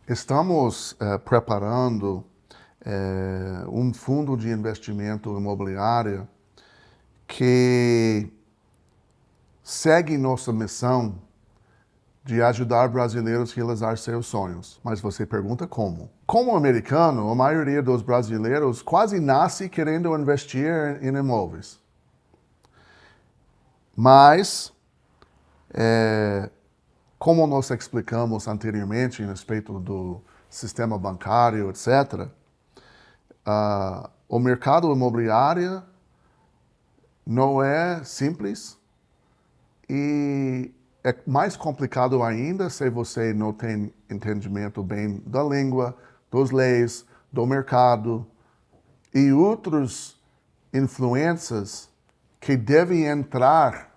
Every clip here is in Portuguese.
Estamos preparando um fundo de investimento imobiliário que segue nossa missão de ajudar brasileiros a realizar seus sonhos. Mas você pergunta como? Como americano, a maioria dos brasileiros quase nasce querendo investir em imóveis. Mas, como nós explicamos anteriormente a respeito do sistema bancário, etc., o mercado imobiliário não é simples e é mais complicado ainda se você não tem entendimento bem da língua, das leis, do mercado e outras influências que devem entrar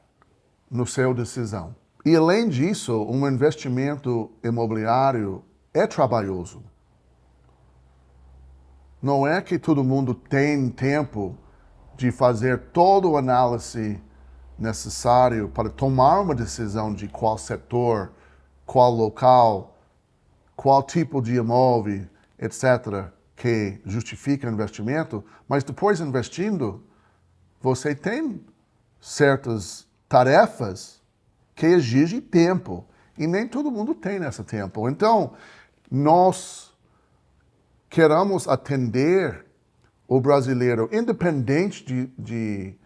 no seu decisão. E além disso, um investimento imobiliário é trabalhoso. Não é que todo mundo tem tempo de fazer toda a análise necessário para tomar uma decisão de qual setor, qual local, qual tipo de imóvel, etc., que justifica o investimento, mas depois investindo, você tem certas tarefas que exigem tempo, e nem todo mundo tem esse tempo. Então, nós queremos atender o brasileiro, independente de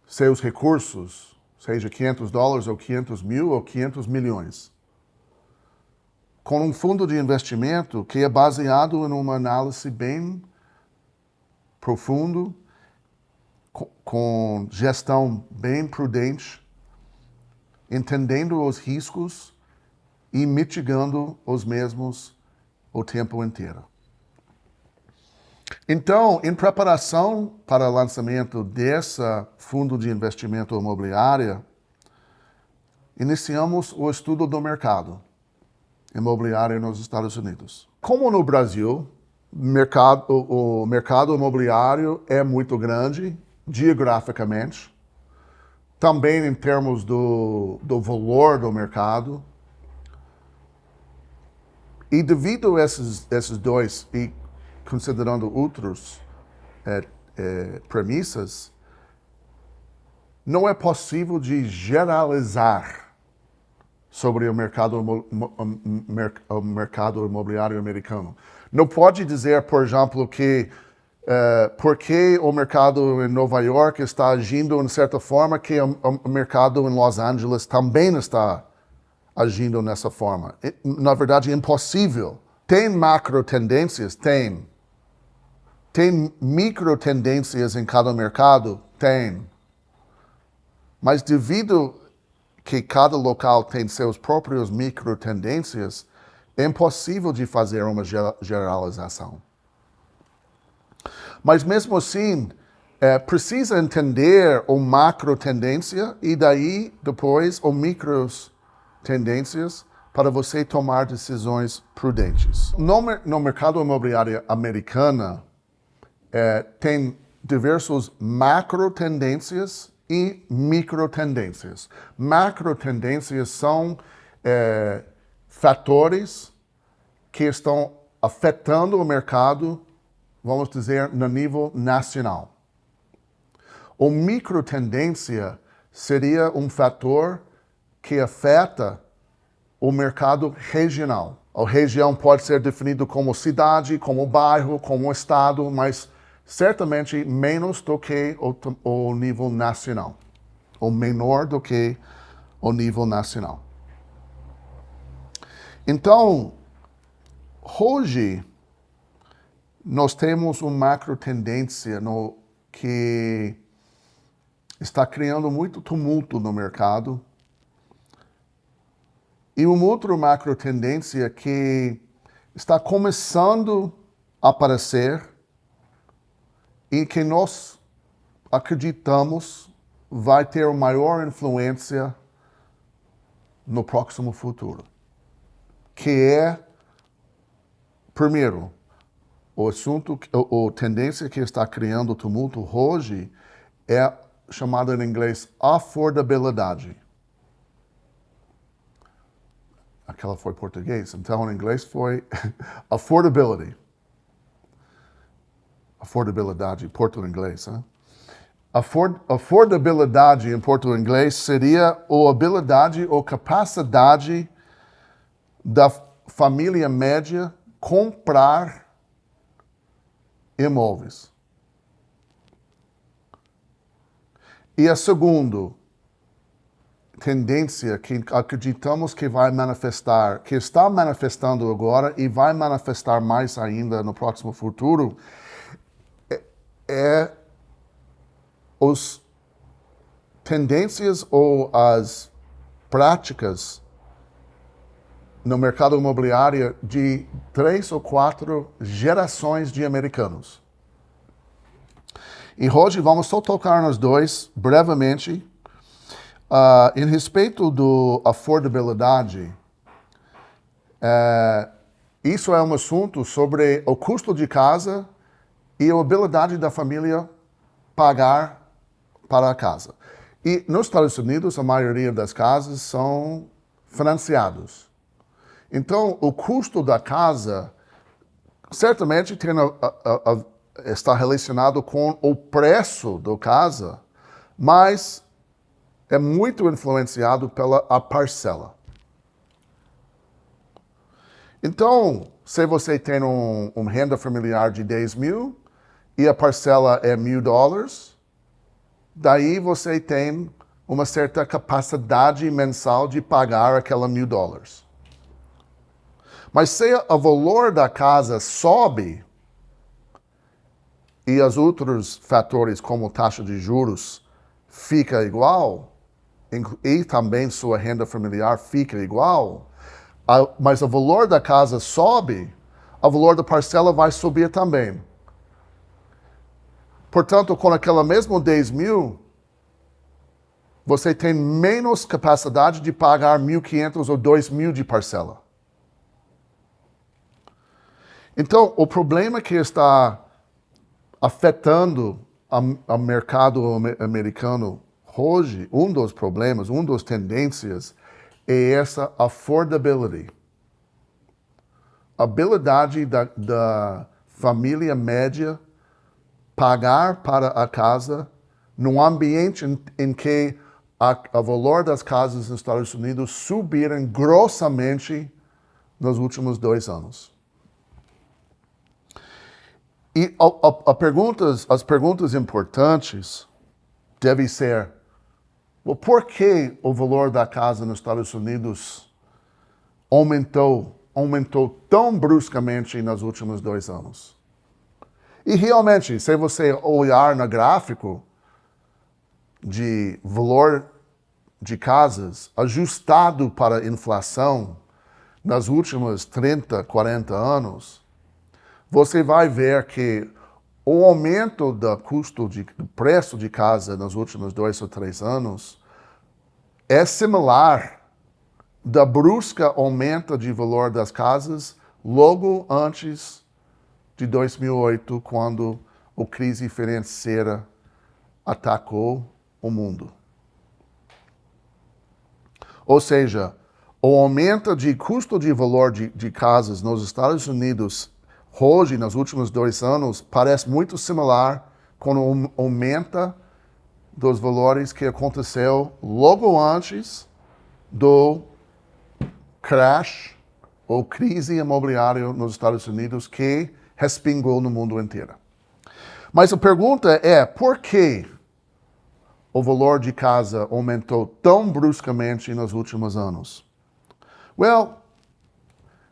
seus recursos, seja $500 ou 500 mil ou 500 milhões, com um fundo de investimento que é baseado em uma análise bem profunda, com gestão bem prudente, entendendo os riscos e mitigando os mesmos o tempo inteiro. Então, em preparação para o lançamento desse fundo de investimento imobiliário, iniciamos o estudo do mercado imobiliário nos Estados Unidos. Como no Brasil, o mercado imobiliário é muito grande, geograficamente, também em termos do valor do mercado. E devido a esses dois, e considerando outras premissas, não é possível de generalizar sobre o mercado imobiliário americano. Não pode dizer, por exemplo, que porque o mercado em Nova York está agindo de certa forma que o mercado em Los Angeles também está agindo nessa forma. Na verdade, é impossível. Tem macro tendências? Tem. Tem micro tendências em cada mercado? Tem. Mas devido que cada local tem seus próprios micro tendências, é impossível de fazer uma generalização. Mas mesmo assim, precisa entender o macro tendência e daí depois o micro tendências para você tomar decisões prudentes. No mercado imobiliário americano, tem diversos macro tendências e micro tendências. Macro tendências são fatores que estão afetando o mercado, vamos dizer, no nível nacional. O micro tendência seria um fator que afeta o mercado regional. A região pode ser definida como cidade, como bairro, como estado, mas certamente menos do que o nível nacional, ou menor do que o nível nacional. Então, hoje, nós temos uma macro tendência que está criando muito tumulto no mercado e uma outra macro tendência que está começando a aparecer e que nós acreditamos vai ter maior influência no próximo futuro, que é, primeiro, o assunto, a tendência que está criando tumulto hoje é chamada em inglês affordabilidade. Aquela foi português, então em inglês foi affordability. Affordabilidade, português, né? Affordabilidade em português seria a habilidade ou capacidade da família média comprar imóveis. E a segunda tendência que acreditamos que vai manifestar, que está manifestando agora e vai manifestar mais ainda no próximo futuro, é as tendências ou as práticas no mercado imobiliário de 3 ou 4 gerações de americanos. E hoje vamos só tocar nos dois, brevemente. Em respeito da affordabilidade, isso é um assunto sobre o custo de casa e a habilidade da família pagar para a casa. E nos Estados Unidos, a maioria das casas são financiadas. Então, o custo da casa certamente está relacionado com o preço da casa, mas é muito influenciado pela a parcela. Então, se você tem uma renda familiar de 10 mil e a parcela é $1.000, daí você tem uma certa capacidade mensal de pagar aquela $1.000. Mas se o valor da casa sobe e os outros fatores como taxa de juros fica igual, e também sua renda familiar fica igual, mas o valor da casa sobe, o valor da parcela vai subir também. Portanto, com aquela mesma 10 mil, você tem menos capacidade de pagar 1.500 ou 2.000 de parcela. Então, o problema que está afetando o mercado americano hoje, um dos problemas, uma das tendências, é essa affordability. A habilidade da família média pagar para a casa num ambiente em que o valor das casas nos Estados Unidos subiram grossamente nos últimos 2 anos. E as perguntas importantes devem ser: por que o valor da casa nos Estados Unidos aumentou tão bruscamente nos últimos 2 anos? E realmente, se você olhar no gráfico de valor de casas ajustado para a inflação nos últimos 30, 40 anos, você vai ver que o aumento do preço de casa nos últimos 2 ou 3 anos é similar da brusca aumento de valor das casas logo antes de 2008, quando a crise financeira atacou o mundo. Ou seja, o aumento de custo de valor de casas nos Estados Unidos hoje, nos últimos 2 anos, parece muito similar com o aumento dos valores que aconteceu logo antes do crash ou crise imobiliária nos Estados Unidos que respingou no mundo inteiro. Mas a pergunta é, por que o valor de casa aumentou tão bruscamente nos últimos anos?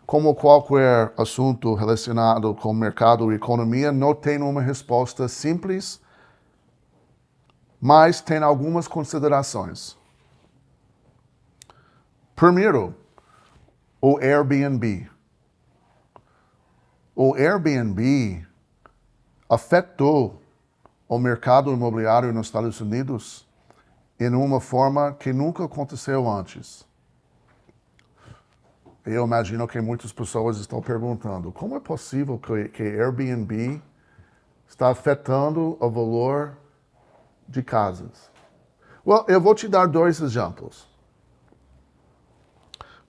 Como qualquer assunto relacionado com mercado e economia, não tem uma resposta simples, mas tem algumas considerações. Primeiro, o Airbnb. O Airbnb afetou o mercado imobiliário nos Estados Unidos em uma forma que nunca aconteceu antes. Eu imagino que muitas pessoas estão perguntando, como é possível que Airbnb está afetando o valor de casas? Eu vou te dar 2 exemplos.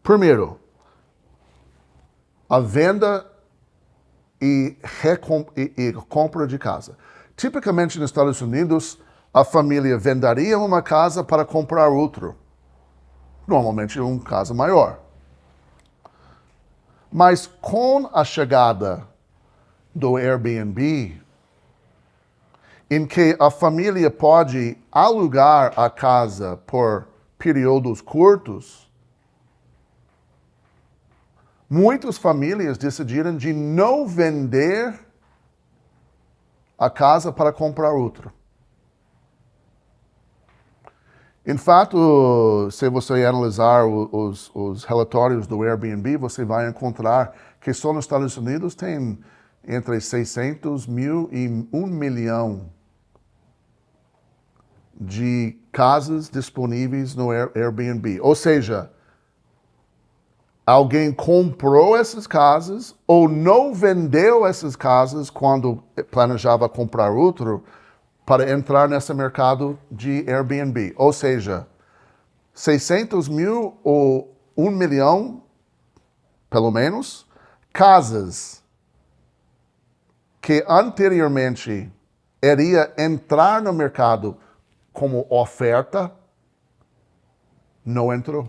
Primeiro, a venda e compra de casa. Tipicamente nos Estados Unidos, a família venderia uma casa para comprar outra. Normalmente uma casa maior. Mas com a chegada do Airbnb, em que a família pode alugar a casa por períodos curtos, muitas famílias decidiram de não vender a casa para comprar outra. Em fato, se você analisar os relatórios do Airbnb, você vai encontrar que só nos Estados Unidos tem entre 600 mil e 1 milhão de casas disponíveis no Airbnb. Ou seja, alguém comprou essas casas ou não vendeu essas casas quando planejava comprar outro para entrar nesse mercado de Airbnb. Ou seja, 600 mil ou 1 milhão, pelo menos, casas que anteriormente iria entrar no mercado como oferta, não entrou.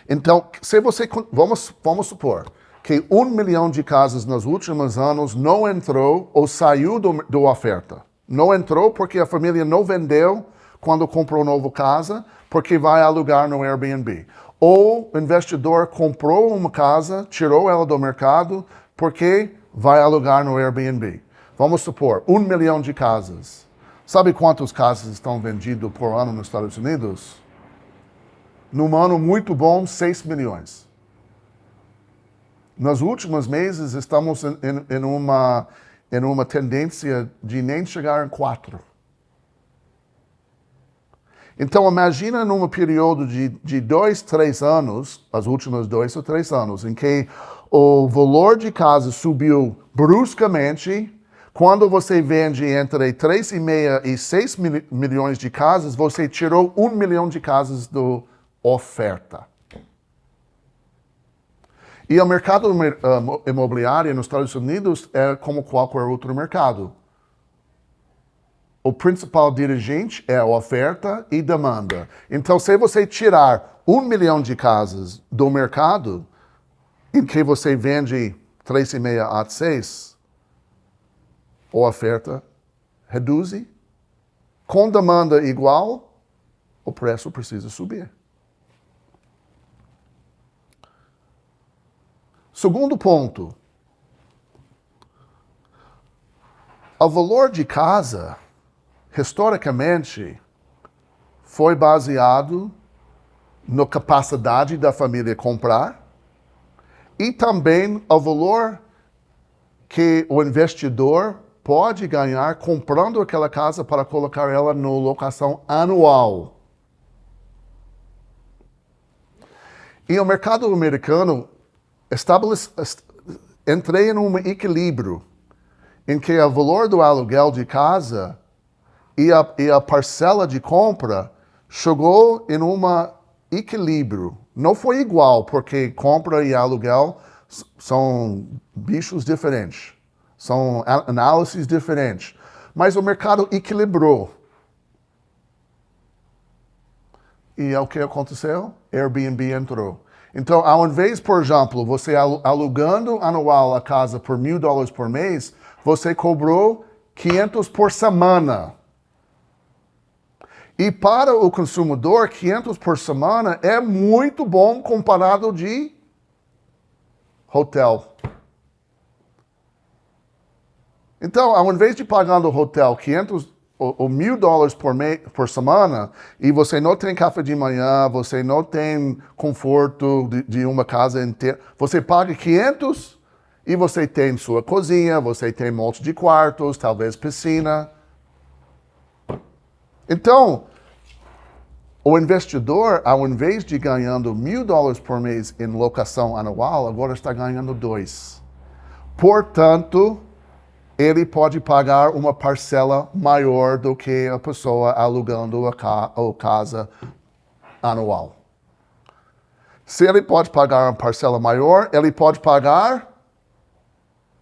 Então, se você, vamos supor que 1 milhão de casas nos últimos anos não entrou ou saiu do oferta. Não entrou porque a família não vendeu quando comprou nova casa, porque vai alugar no Airbnb. Ou o investidor comprou uma casa, tirou ela do mercado, porque vai alugar no Airbnb. Vamos supor, 1 milhão de casas. Sabe quantas casas estão vendidas por ano nos Estados Unidos? Num ano muito bom, 6 milhões. Nos últimos meses, estamos em uma tendência de nem chegar em 4. Então, imagina num período de 2, 3 anos, os últimos 2 ou 3 anos, em que o valor de casa subiu bruscamente. Quando você vende entre 3,5 e 6 milhões de casas, você tirou 1 milhão de casas do oferta. E o mercado imobiliário nos Estados Unidos é como qualquer outro mercado. O principal dirigente é a oferta e demanda. Então, se você tirar 1 milhão de casas do mercado, em que você vende 3,5 a 6, a oferta reduz. Com demanda igual, o preço precisa subir. Segundo ponto, o valor de casa, historicamente, foi baseado na capacidade da família comprar e também o valor que o investidor pode ganhar comprando aquela casa para colocar ela na locação anual. E o mercado americano entrei em um equilíbrio em que o valor do aluguel de casa e a parcela de compra chegou em um equilíbrio. Não foi igual, porque compra e aluguel são bichos diferentes, são análises diferentes. Mas o mercado equilibrou. E é o que aconteceu? Airbnb entrou. Então, ao invés, por exemplo, você alugando anual a casa por $1.000 por mês, você cobrou $500 por semana. E para o consumidor, $500 por semana é muito bom comparado de hotel. Então, ao invés de pagar no hotel $500 ou $1.000 por semana, e você não tem café de manhã, você não tem conforto de uma casa inteira, você paga $500 e você tem sua cozinha, você tem um monte de quartos, talvez piscina. Então, o investidor, ao invés de ganhando $1.000 por mês em locação anual, agora está ganhando $2. Portanto, ele pode pagar uma parcela maior do que a pessoa alugando a casa anual. Se ele pode pagar uma parcela maior, ele pode pagar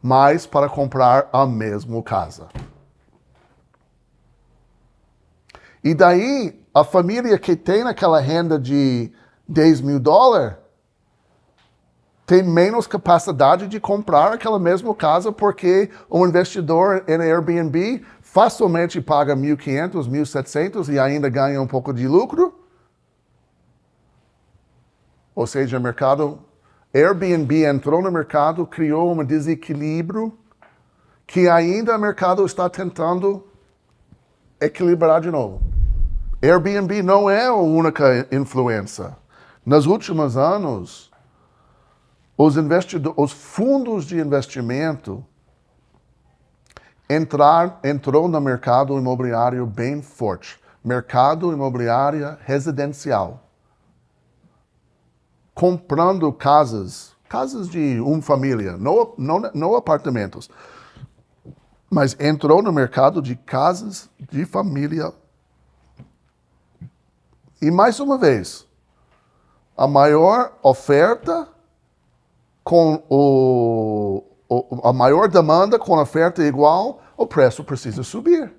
mais para comprar a mesma casa. E daí, a família que tem aquela renda de $10.000 tem menos capacidade de comprar aquela mesma casa porque o investidor em Airbnb facilmente paga 1.500, 1.700 e ainda ganha um pouco de lucro. Ou seja, o mercado Airbnb entrou no mercado, criou um desequilíbrio que ainda o mercado está tentando equilibrar de novo. Airbnb não é a única influência. Nos últimos anos, os fundos de investimento entrou no mercado imobiliário bem forte. Mercado imobiliário residencial. Comprando casas de uma família, não apartamentos, mas entrou no mercado de casas de família. E mais uma vez, a maior oferta com a maior demanda com oferta igual, o preço precisa subir.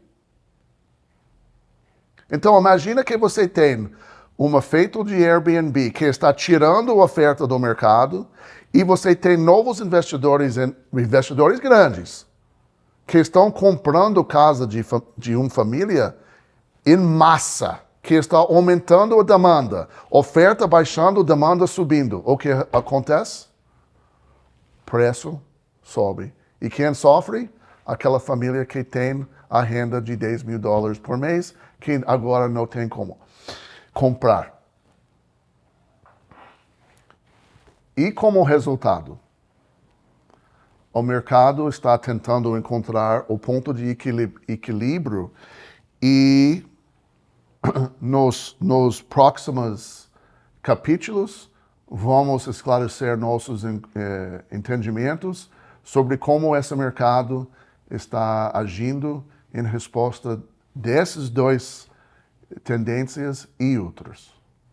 Então, imagina que você tem uma feito de Airbnb que está tirando a oferta do mercado e você tem novos investidores grandes que estão comprando casa de uma família em massa, que está aumentando a demanda, oferta baixando, demanda subindo. O que acontece? Preço sobe. E quem sofre? Aquela família que tem a renda de $10.000 por mês, que agora não tem como comprar. E como resultado, o mercado está tentando encontrar o ponto de equilíbrio e nos próximos capítulos vamos esclarecer nossos entendimentos sobre como esse mercado está agindo em resposta dessas duas tendências e outras.